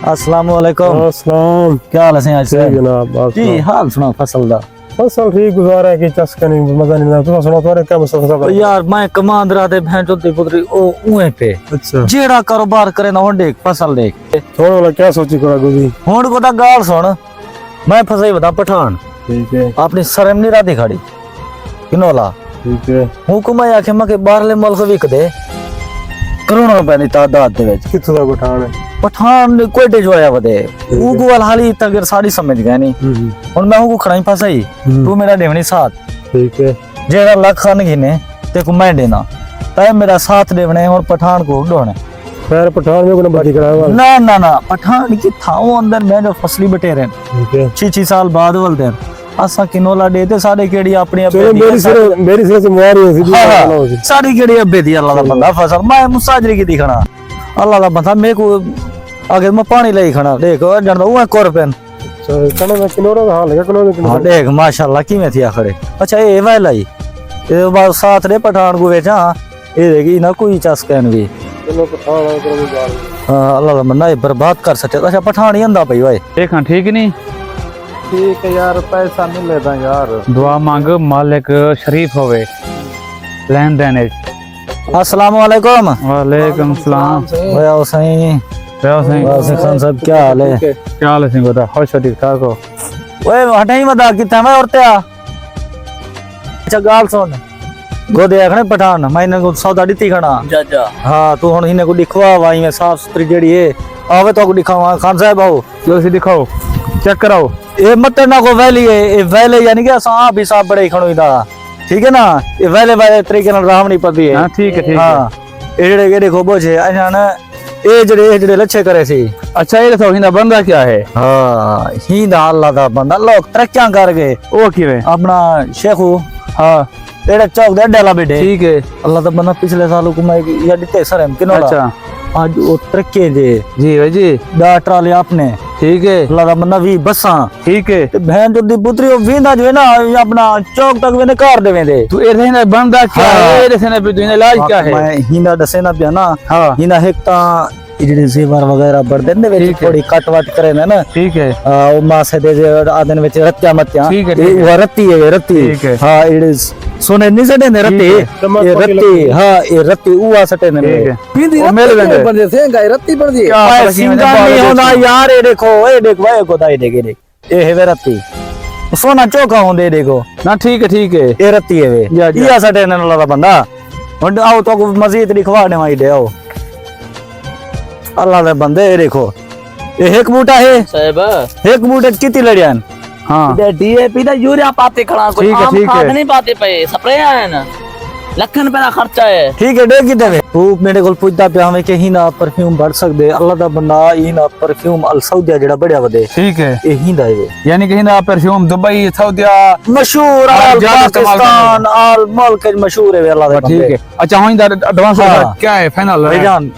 अस्सलाम वालेकुम। अस्सलाम। क्या हाल है आज से जनाब जी? हाल सुना फसल दा। फसल ठीक गुजारा है कि चस्का नहीं मजा नहीं आता। सुना तो क्या मसला फसल यार मैं कमांद रहा थे भैंस चोदी पुत्री ओ उए पे अच्छा जेड़ा कारोबार करे ना हुन देख फसल देख थोड़ा वाला क्या सोची करा गोदी हुन को ता गाल सुन। मैं फसाई बता पठान ठीक है अपनी शर्म नहीं राती खड़ी किनोला ठीक है हुकुम आखे मैं बाहरले मुल्क विक दे करोड़ों रुपए की तादाद दे विच कित्थों दा पठान है पठान कोयटे जो आया वदे उको वाल हाली तक सारी समझ गए नहीं हुन मैं उको खड़ाई फसाई तू मेरा देवनी साथ ठीक है जेड़ा लाख खान गिने ते को मैं देना तय मेरा साथ देवने और पठान को ढोने खैर पठान में को नंबर कराया वाला ना ना ना पठान की था वो अंदर मैं जो फसली बटेरे ठीक है 6 साल बाद वल दे असा किनोला दे ते सारे केड़ी अपनी चलो मेरी सिर से मुआरी है सीधी सारी केड़ी अब्बे दी अल्लाह दा बंदा फसल मैं मुसाजरी की दिखना अल्लाह दा बंदा मेरे को आगे मैं पानी ले खड़ा देख जानदा वो कोर पेन कने में किनोरा दा हाल है कनो हां देख माशाल्लाह की में थिया खड़े अच्छा ये वालाई ये बात साथ रे पठान को बेचा ये देखी ना कोई चस्कन भी चलो पठान आ कर जा हां अल्लाह दा बंदा ये बर्बाद कर सके अच्छा पठान ही अंदा भाई भाई देखा ठीक नहीं ठीक है यार पैसा नहीं लेता यार दुआ मांग मालिक शरीफ होवे लेन देन अस्सलाम वालेकुम। वालेकुम सलाम भैया हुसैन वासिफ खान साहब क्या हाल है? क्या हाल है सिंह बता खुश हो ठीक ठाक हो ओए हटाई मदा किथा मैं और त्या अच्छा गाल सुन गोदे आखने पठान मैंने को सौदा दिती खना जा हां तू हुन इने को दिखवा वाई में साफ सुथरी जेड़ी है आवे तो को दिखावा खान साहब आओ जो सी दिखाओ चेक कराओ ये मत ना को वैली है ये वैले यानी कि असा आप भी साफ बड़े खणो इदा ठीक है ना ये वैले वाले तरीके नाल राम नहीं पदी है हां ठीक है ठीक है हां ए जेड़े के देखो बोझे अच्छा ना ए जेड़े लच्छे करे सी अच्छा ये तो हिंदा बंदा क्या है हां हिंदा अल्लाह दा बंदा लोग तरक्कियां कर गए ओ किवे अपना शेखू हां एड़ा चौक दे डाला बेटे ठीक है अल्लाह दा बंदा पिछले साल को मैं या दिते सरम किनोला अच्छा आज वो तरक्के दे जी भाई जी दा ट्राले आपने ठीक है अल्लाह दा बंदा भी बसा ठीक है ते बहन जो दी पुत्री ओ विंदा जो है ना अपना चौक तक वेने कार देवे दे तू ए हिंदा बंदा क्या है ए हिंदा पे तू इलाज क्या है मैं हिंदा दसे ना पिया ना हां हिंदा एक ता इजड़े जेवर वगैरह बढ़ देंदे वे थोड़ी कट वट करे ना ठीक है ओ मां से दे आदन विच रत्या मत्या ठीक है वो रत्ती है रत्ती ठीक है हां इडे सोने नहीं सटे ने रत्ती ये रत्ती हां ये रत्ती उवा सटे ने ठीक है पिंदी वो मेल वेंदे बंदे से गाय रत्ती पड़ दी क्या सिंगा नहीं होना यार ये देखो भाई को दाई देखे ये है रत्ती सोना चौका होंदे देखो ना ठीक है ये रत्ती है वे या सटे ने लड़ा बंदा हुन आओ तो मजीद दिखवाने वाई दे आओ अल्लाह दे बंदे देखो ये एक बूटा है साहब एक बूटे कितनी लड़ियान हां दे डीएपी दा यूरिया पाते खड़ा कोई ठीक है, आम ठीक खाद है। नहीं पाते पे स्प्रे है ना लखन रुपए का खर्चा है ठीक है डेग किते वे तू मेरे कोल पूछदा पिया हमें के ही ना परफ्यूम बढ़ सकदे अल्लाह दा बंदा ही ना परफ्यूम अल सऊदिया जेड़ा बढ़िया वदे ठीक है ये ही दा है यानी कि हिंदा परफ्यूम दुबई सऊदिया मशहूर और आल ज्यादा इस्तेमाल पाकिस्तान आल मुल्क मशहूर है अल्लाह दे ठीक बंदे है अच्छा हुन इधर एडवांस हाँ। क्या है फाइनल भाईजान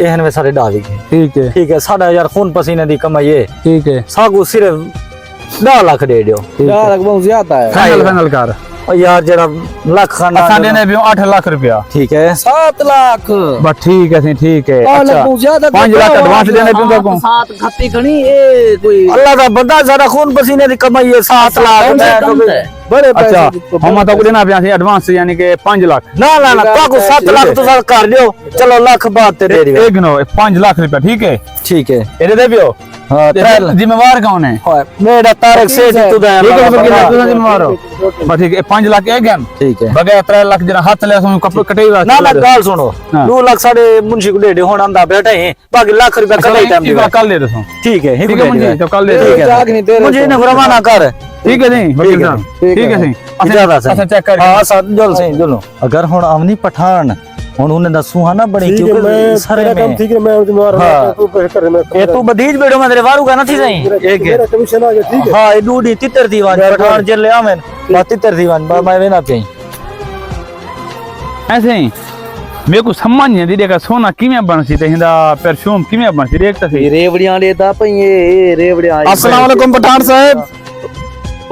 एहन वे सारे डाली ठीक है ठीक है 6000 खून पसीने दी कमाई है ठीक है सागू सिर्फ 10 लाख दे दियो यार बहुत ज्यादा है फाइनल कर और यार जरा लाख खाना असा देने भी 8 लाख रुपया ठीक है 7 लाख बस ठीक है सी ठीक है अच्छा बहुत ज्यादा 5 लाख एडवांस देने भी को 7 खत्ती खणी ए कोई अल्लाह का बंदा जरा खून पसीने की कमाई है 7 लाख बड़े पैसे अच्छा हम तो देना पिया एडवांस यानी कि 5 लाख ना ना ना काको 7 लाख तो सर कर दियो चलो लाख बात ते दे दियो एक नो 5 लाख रुपया ठीक है ठीक है ये दे पियो हां जिम्मेवार कौन है मेरा तारक से तू दे ठीक है तुम जिम्मेवार हो बस ठीक है 5 लाख एक गन ठीक है बगैर 3 लाख जना हाथ ले सो कपड़े कटे ना ना गाल सुनो हाँ। 2 लाख साढ़े मुंशी को दे दे हुन आंदा बैठा है बाकी लाख रुपया कल टाइम दे कल दे दो ठीक है ठीक है मुझे तो कल दे ठीक है मुझे ने रवाना कर ठीक है नहीं वकील साहब ठीक है सी अच्छा चेक कर हां साथ जल से जलो अगर हुन अवनी पठान हुन उन्हें दसू हां ना बड़ी क्योंकि सारे में ठीक है मैं जिम्मेवार हाँ। तू पे कर मैं ये तू बदीज बेड़ो में तेरे वारू का नथी सही एक मेरा कमीशन आ गया ठीक है हां ये डूडी तितर दीवान पठान जे ले आवेन बा तितर दीवान बा मैं वेना पे ऐसे ही मेरे को सम्मान नहीं दी देखा सोना किमें बनसी ते हिंदा परफ्यूम किमें बनसी देख तो सही रेवड़ियां लेता पे ये रेवड़ियां अस्सलाम वालेकुम पठान साहब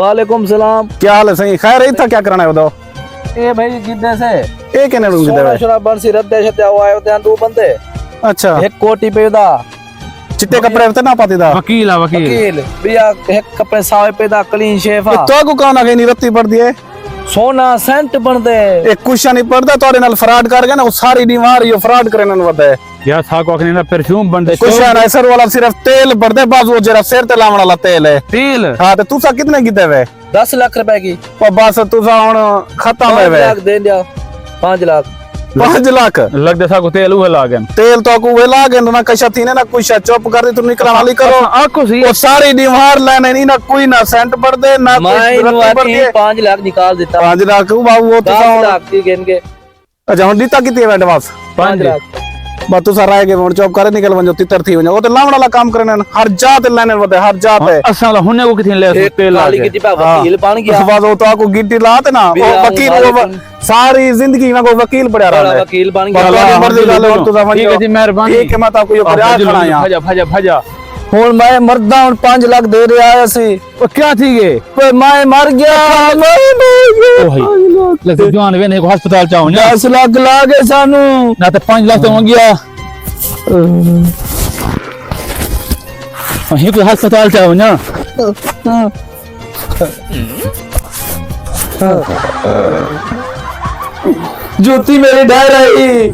वालेकुम सलाम क्या हाल है सही खैर है था क्या करना है बताओ ए भाई कितने से ए केने दूंगी सोना दवा शराब बरसी रद्दे शद्दे हुआ है उधर दो बंदे अच्छा एक कोटी पे दा चिट्टे कपड़े होते ना पाती दा वकील है वकील वकील भैया एक कपड़े सावे पे दा क्लीन शेफ आ तो को कौन आ गई नी रत्ती पड़ दिए सोना सेंट बनदे एक कुछ नहीं पड़ता तोरे नाल फ्रॉड कर गए ना वो सारी बीमार यो फ्रॉड करे ना वदे यार साको अखने ना परफ्यूम बनदे कुछ ना सर वाला सिर्फ तेल पड़दे बाजू जरा सिर ते लावण वाला तेल है तेल हां तो तुसा कितने कीते वे 10 लाख रुपए की ओ बस तुसा हुन खत्म है 5 वे लाख दे दिया 5 लाख 5 लाख लगदे साको तेल उहे लागन तेल तो को वेला गए ना कशा थी ने ना कुछ चुप कर दे तू निकला वाली करो आको सी वो सारी बीमार लेने नहीं ना कोई ना सेंट पड़दे ना मैं कोई रत्ती पड़ दिए 5 लाख निकाल देता 5 लाख बाबू वो 10 तुसा लाख की गिन के अच्छा हुन दीता कितने वे एडवांस 5 लाख बस तुसा रह गए हुन चुप करे निकल वंजो तितर थी वंजो वो तो लावण वाला काम करने हर जात लेने वदे हर जात है असल हुने को किथे ले एक तेल काली लागे की टिपा वकील बन गया उस बाद वो तो आपको गिट्टी लाते ना भी वो आऊं वकील बाले वो सारी जिंदगी में को वकील पड़ा रहा बड़ा है वकील बन पर गया तुम्हारी मर्जी गाल और तू समझ ठीक है जी मेहरबानी ठीक है मैं तो आपको ये प्रयास करा यहां भजा भजा भजा ਹੁਣ ਮੈਂ ਮਰਦਾ ਹੁਣ 5 ਲੱਖ ਦੇ ਰਿਹਾ ਆਇਆ ਸੀ ओ क्या थी गे ਓਏ ਮੈਂ ਮਰ ਗਿਆ ओ भाई लगदे जवान वेने को अस्पताल चाहो ना 10 ਲੱਖ ਲਾ ਗਏ ਸਾਨੂੰ ना तो 5 लाख तो हो गया वहीं को अस्पताल चाहो ना ਜੁੱਤੀ ਮੇਰੀ ਡਰ ਆਈ